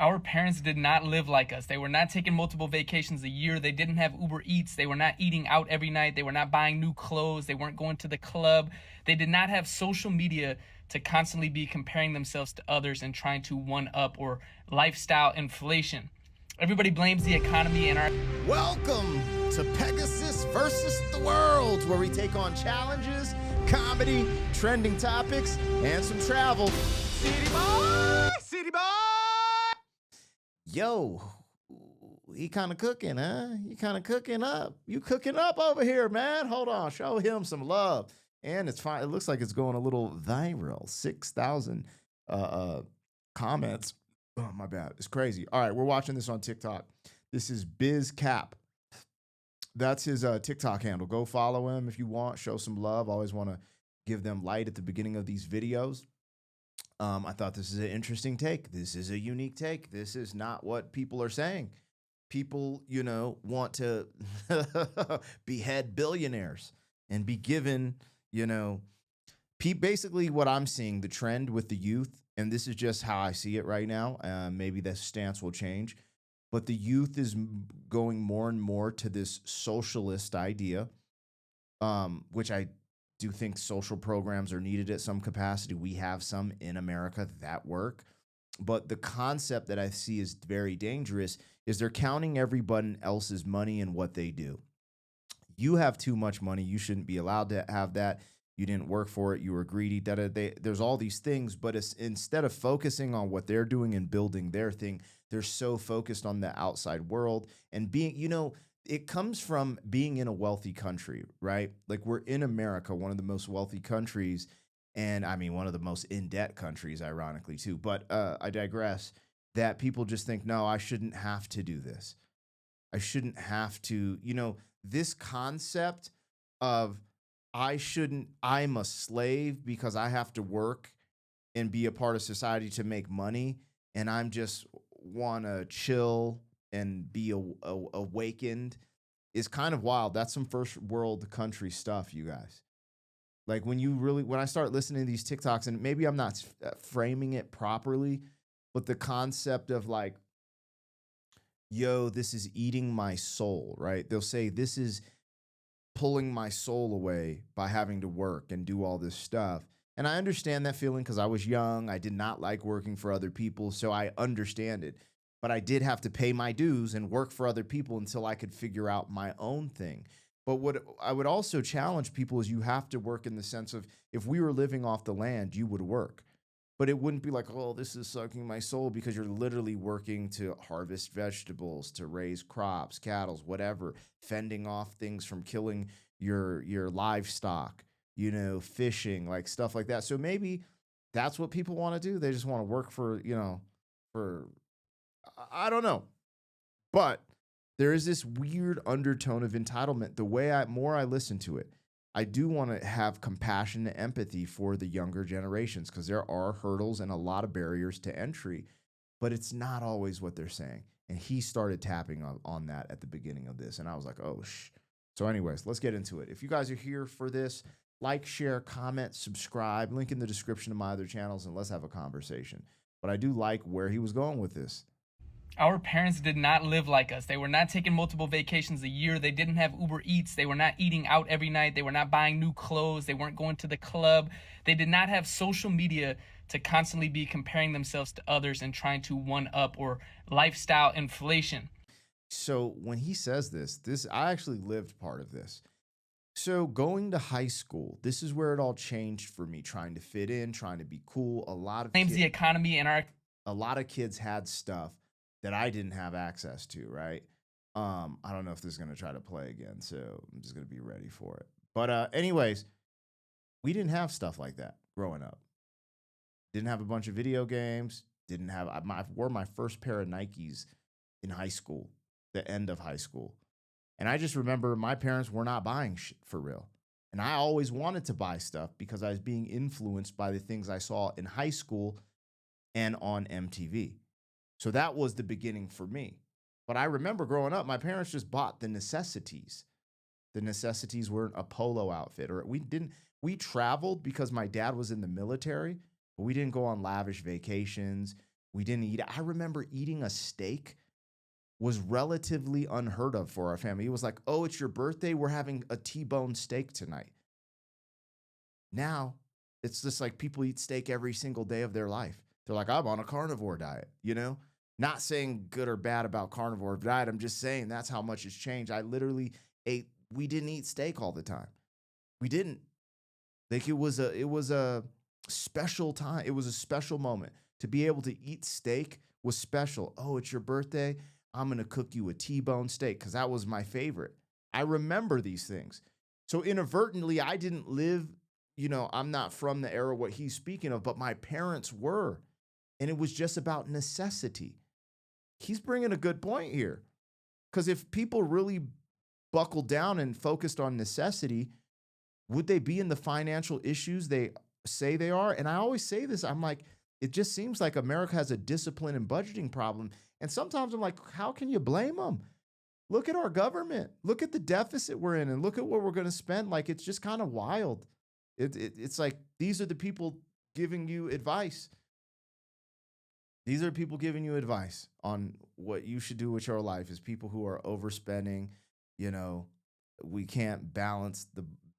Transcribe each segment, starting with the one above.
Our parents did not live like us. They were not taking multiple vacations a year. They didn't have Uber Eats. They were not eating out every night. They were not buying new clothes. They weren't going to the club. They did not have social media to constantly be comparing themselves to others and trying to one up or lifestyle inflation. Everybody blames the economy and our. Welcome to Pegasus versus the World, where we take on challenges, comedy, trending topics, and some travel. City boy! City boy! Yo, he kind of cooking, huh? You kind of cooking up. You cooking up over here, man. Hold on. Show him some love. And it's fine. It looks like it's going a little viral. 6,000 comments. Oh, my bad. It's crazy. All right, we're watching this on TikTok. This is Biz Cap. That's his TikTok handle. Go follow him if you want. Show some love. Always want to give them light at the beginning of these videos. I thought this is an interesting take. This is a unique take. This is not what people are saying. People, want to behead billionaires and be given, basically what I'm seeing, the trend with the youth, and this is just how I see it right now. Maybe the stance will change, but the youth is going more and more to this socialist idea, which I do think social programs are needed at some capacity. We have some in America that work. But the concept that I see is very dangerous is they're counting everybody else's money and what they do. You have too much money. You shouldn't be allowed to have that. You didn't work for it. You were greedy. There's all these things, but instead of focusing on what they're doing and building their thing, they're so focused on the outside world and being, it comes from being in a wealthy country, right? Like we're in America, one of the most wealthy countries, and I mean, one of the most in-debt countries, ironically, too. But I digress, that people just think, no, I shouldn't have to do this. I shouldn't have to, this concept of I'm a slave because I have to work and be a part of society to make money, and I'm just want to chill and be awakened is kind of wild. That's some first world country stuff, you guys. Like when I start listening to these TikToks, and maybe I'm not framing it properly, but the concept of like, yo, this is eating my soul, right? They'll say this is pulling my soul away by having to work and do all this stuff. And I understand that feeling because I was young. I did not like working for other people, so I understand it. But I did have to pay my dues and work for other people until I could figure out my own thing. But what I would also challenge people is you have to work in the sense of if we were living off the land, you would work. But it wouldn't be like, oh, this is sucking my soul, because you're literally working to harvest vegetables, to raise crops, cattle, whatever, fending off things from killing your livestock, fishing, like stuff like that. So maybe that's what people want to do. They just want to work for I don't know. But there is this weird undertone of entitlement. The way more I listen to it, I do want to have compassion and empathy for the younger generations because there are hurdles and a lot of barriers to entry, but it's not always what they're saying. And he started tapping on that at the beginning of this, and I was like, oh, So anyways, let's get into it. If you guys are here for this, like, share, comment, subscribe, link in the description of my other channels, and let's have a conversation. But I do like where he was going with this. Our parents did not live like us. They were not taking multiple vacations a year. They didn't have Uber Eats. They were not eating out every night. They were not buying new clothes. They weren't going to the club. They did not have social media to constantly be comparing themselves to others and trying to one up or lifestyle inflation. So when he says this, I actually lived part of this. So going to high school, this is where it all changed for me, trying to fit in, trying to be cool. Blames the economy and a lot of kids had stuff that I didn't have access to, right? I don't know if this is going to try to play again, so I'm just going to be ready for it. But anyways, we didn't have stuff like that growing up. Didn't have a bunch of video games. I wore my first pair of Nikes in high school, the end of high school. And I just remember my parents were not buying shit for real. And I always wanted to buy stuff because I was being influenced by the things I saw in high school and on MTV. So that was the beginning for me. But I remember growing up, my parents just bought the necessities. The necessities weren't a polo outfit, or we traveled because my dad was in the military, but we didn't go on lavish vacations. We didn't eat. I remember eating a steak was relatively unheard of for our family. It was like, oh, it's your birthday. We're having a T-bone steak tonight. Now it's just like people eat steak every single day of their life. They're like, I'm on a carnivore diet, you know? Not saying good or bad about carnivore diet. I'm just saying that's how much it's changed. I literally we didn't eat steak all the time. We didn't. Like it was a special time. It was a special moment. To be able to eat steak was special. Oh, it's your birthday. I'm gonna cook you a T-bone steak because that was my favorite. I remember these things. So inadvertently, I didn't live, I'm not from the era what he's speaking of, but my parents were. And it was just about necessity. He's bringing a good point here. Because if people really buckled down and focused on necessity, would they be in the financial issues they say they are? And I always say this, I'm like, it just seems like America has a discipline and budgeting problem. And sometimes I'm like, how can you blame them? Look at our government. Look at the deficit we're in and look at what we're going to spend. Like, it's just kind of wild. It's like these are the people giving you advice. These are people giving you advice on what you should do with your life is people who are overspending. You know, we can't balance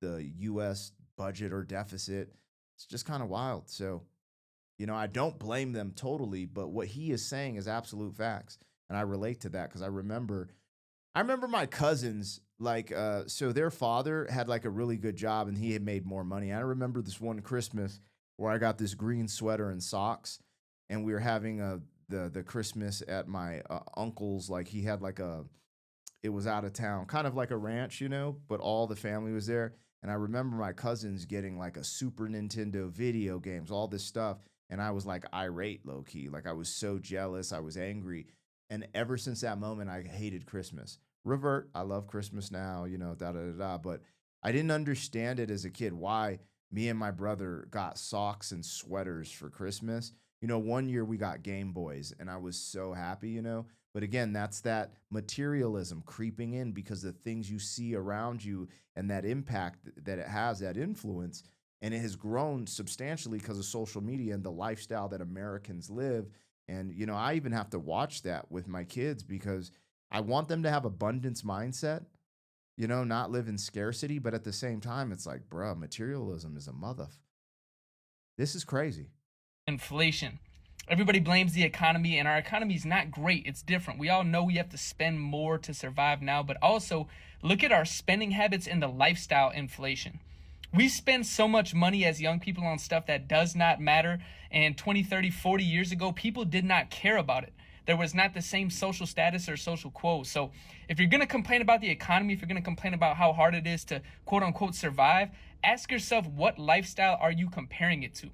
the US budget or deficit. It's just kind of wild. So, I don't blame them totally, but what he is saying is absolute facts. And I relate to that because I remember my cousins, like, so their father had like a really good job and he had made more money. I remember this one Christmas where I got this green sweater and socks, and we were having the Christmas at my uncle's. Like, he had like it was out of town, kind of like a ranch, but all the family was there. And I remember my cousins getting like a Super Nintendo video games, all this stuff. And I was like irate, low key. Like, I was so jealous. I was angry. And ever since that moment, I hated Christmas. Revert, I love Christmas now, da da da da. But I didn't understand it as a kid why me and my brother got socks and sweaters for Christmas. One year we got Game Boys and I was so happy, But again, that's that materialism creeping in because the things you see around you and that impact that it has, that influence, and it has grown substantially because of social media and the lifestyle that Americans live. And I even have to watch that with my kids because I want them to have abundance mindset, not live in scarcity, but at the same time it's like, bruh, materialism is a mother. This is crazy. Inflation. Everybody blames the economy, and our economy is not great. It's different. We all know we have to spend more to survive now, but also look at our spending habits and the lifestyle inflation. We spend so much money as young people on stuff that does not matter. And 20, 30, 40 years ago, people did not care about it. There was not the same social status or social quo. So if you're going to complain about the economy, if you're going to complain about how hard it is to quote unquote survive, ask yourself, what lifestyle are you comparing it to?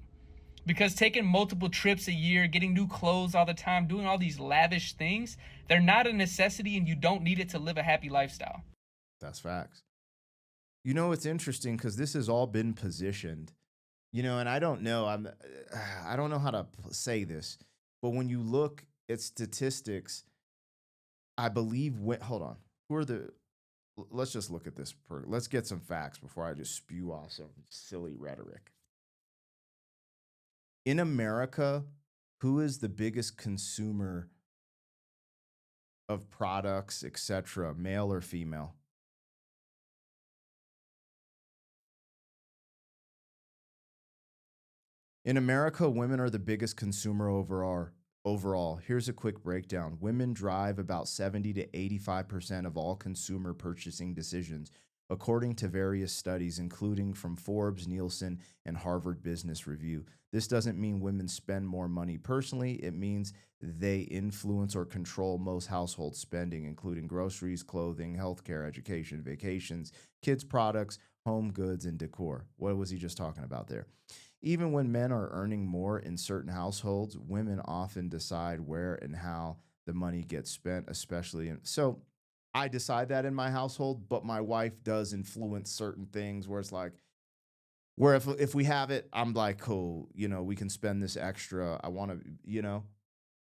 Because taking multiple trips a year, getting new clothes all the time, doing all these lavish things, they're not a necessity and you don't need it to live a happy lifestyle. That's facts. It's interesting because this has all been positioned, and I don't know, I don't know how to say this, but when you look at statistics, I believe hold on, who are the let's just look at this let's get some facts before I just spew off some silly rhetoric. In America, who is the biggest consumer of products, etc., male or female? In America, women are the biggest consumer overall. Overall, here's a quick breakdown. Women drive about 70 to 85% of all consumer purchasing decisions, according to various studies, including from Forbes, Nielsen, and Harvard Business Review. This doesn't mean women spend more money personally. It means they influence or control most household spending, including groceries, clothing, healthcare, education, vacations, kids' products, home goods, and decor. What was he just talking about there? Even when men are earning more in certain households, women often decide where and how the money gets spent, especially in. So I decide that in my household, but my wife does influence certain things where it's like, where if we have it, I'm like, cool, we can spend this extra. I want to,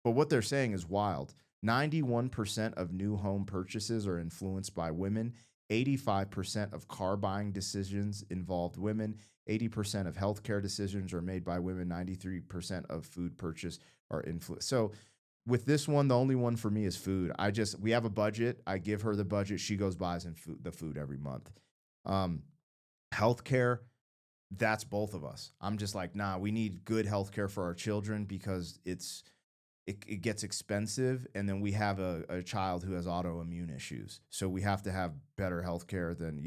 but what they're saying is wild. 91% of new home purchases are influenced by women. 85% of car buying decisions involved women. 80% of healthcare decisions are made by women. 93% of food purchase are influence. So with this one, the only one for me is food. We have a budget. I give her the budget. She goes buys the food every month. Um, Healthcare, that's both of us. I'm just like, nah, we need good healthcare for our children because it gets expensive, and then we have a child who has autoimmune issues, so we have to have better healthcare than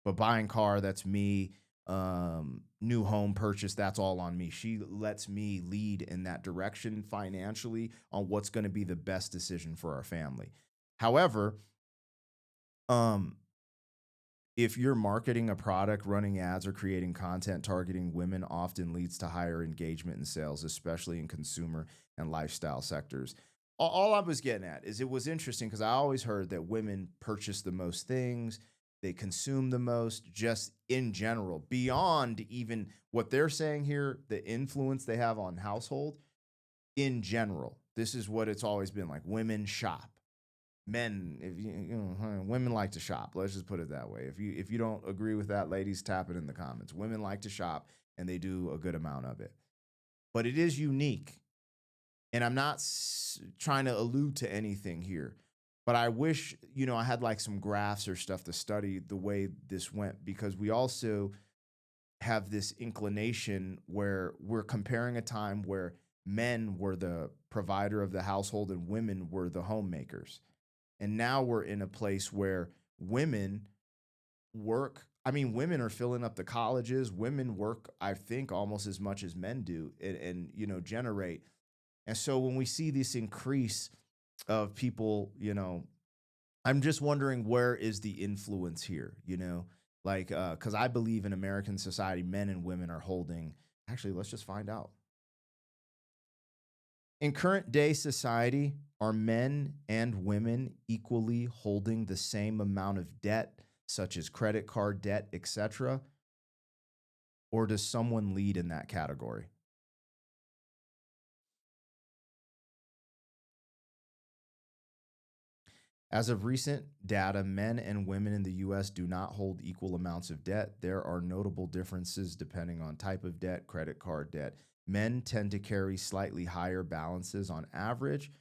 But buying car, that's me. New home purchase, that's all on me. She lets me lead in that direction financially on what's going to be the best decision for our family. However, um, if you're marketing a product, running ads, or creating content targeting women often leads to higher engagement and sales, especially in consumer and lifestyle sectors. All I was getting at is it was interesting because I always heard that women purchase the most things, they consume the most, just in general, beyond even what they're saying here, the influence they have on household in general. This is what it's always been like. Women shop, men, if women like to shop. Let's just put it that way. If you don't agree with that, ladies, tap it in the comments. Women like to shop, and they do a good amount of it. But it is unique, and I'm not trying to allude to anything here. But I wish I had like some graphs or stuff to study the way this went, because we also have this inclination where we're comparing a time where men were the provider of the household and women were the homemakers. And now we're in a place where women work. I mean, women are filling up the colleges. Women work, I think, almost as much as men do, and generate. And so when we see this increase of people, I'm just wondering, where is the influence here? Like, because I believe in American society, men and women are holding. Actually, let's just find out. In current day society, are men and women equally holding the same amount of debt, such as credit card debt, etc.? Or does someone lead in that category? As of recent data, men and women in the US do not hold equal amounts of debt. There are notable differences depending on type of debt, credit card debt. Men tend to carry slightly higher balances on average.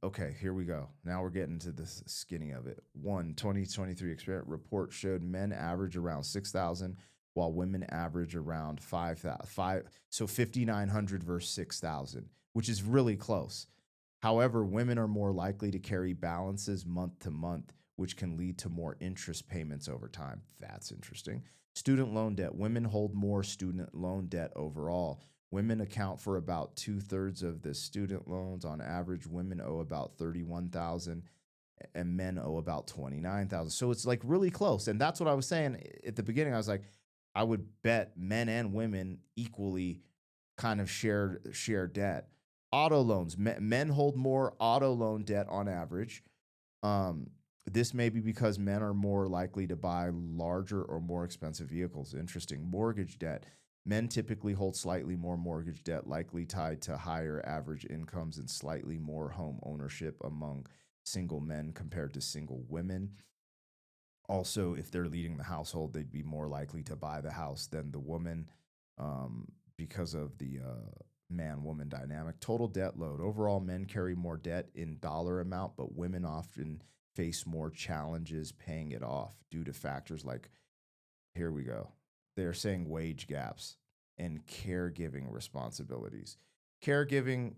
Okay, here we go. Now we're getting to the skinny of it. 2023 experiment report showed men average around 6,000 while women average around 5,000. So 5,900 versus 6,000, which is really close. However, women are more likely to carry balances month to month, which can lead to more interest payments over time. That's interesting. Student loan debt. Women hold more student loan debt overall. Women account for about 2/3 of the student loans. On average, women owe about 31,000 and men owe about 29,000. So it's like really close. And that's what I was saying at the beginning. I was like, I would bet men and women equally kind of share debt. Auto loans. Men hold more auto loan debt on average. Um, this may be because men are more likely to buy larger or more expensive vehicles. Interesting. Mortgage debt. Men typically hold slightly more mortgage debt, likely tied to higher average incomes and slightly more home ownership among single men compared to single women. Also, if they're leading the household, they'd be more likely to buy the house than the woman, because of the man woman dynamic. Total debt load. Overall, men carry more debt in dollar amount, but women often face more challenges paying it off due to factors like, here we go. They're saying wage gaps and caregiving responsibilities. Caregiving,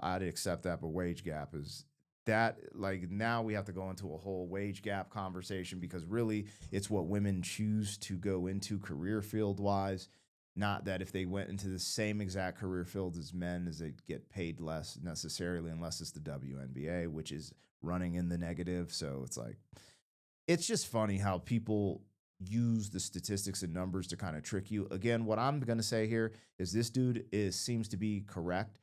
I'd accept that, but wage gap is that, like, now we have to go into a whole wage gap conversation, because really it's what women choose to go into career field wise. Not that if they went into the same exact career field as men, as they get paid less necessarily, unless it's the WNBA, which is running in the negative. So it's like, it's just funny how people use the statistics and numbers to kind of trick you. Again, what I'm going to say here is this dude seems to be correct.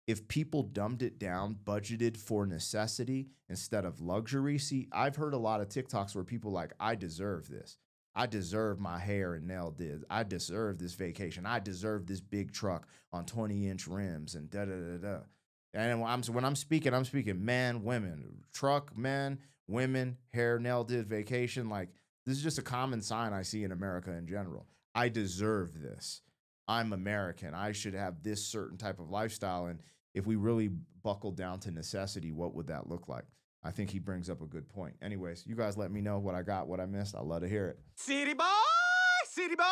If people dumbed it down, budgeted for necessity instead of luxury. See, I've heard a lot of TikToks where people like, I deserve this. I deserve my hair and nail did. I deserve this vacation. I deserve this big truck on 20-inch rims and da da da da. And when I'm speaking, man, women, truck, men, women, hair, nail did, vacation. Like, this is just a common sign I see in America in general. I deserve this. I'm American. I should have this certain type of lifestyle. And if we really buckled down to necessity, what would that look like? I think he brings up a good point. Anyways, you guys let me know what I got, what I missed. I'd love to hear it. City boy,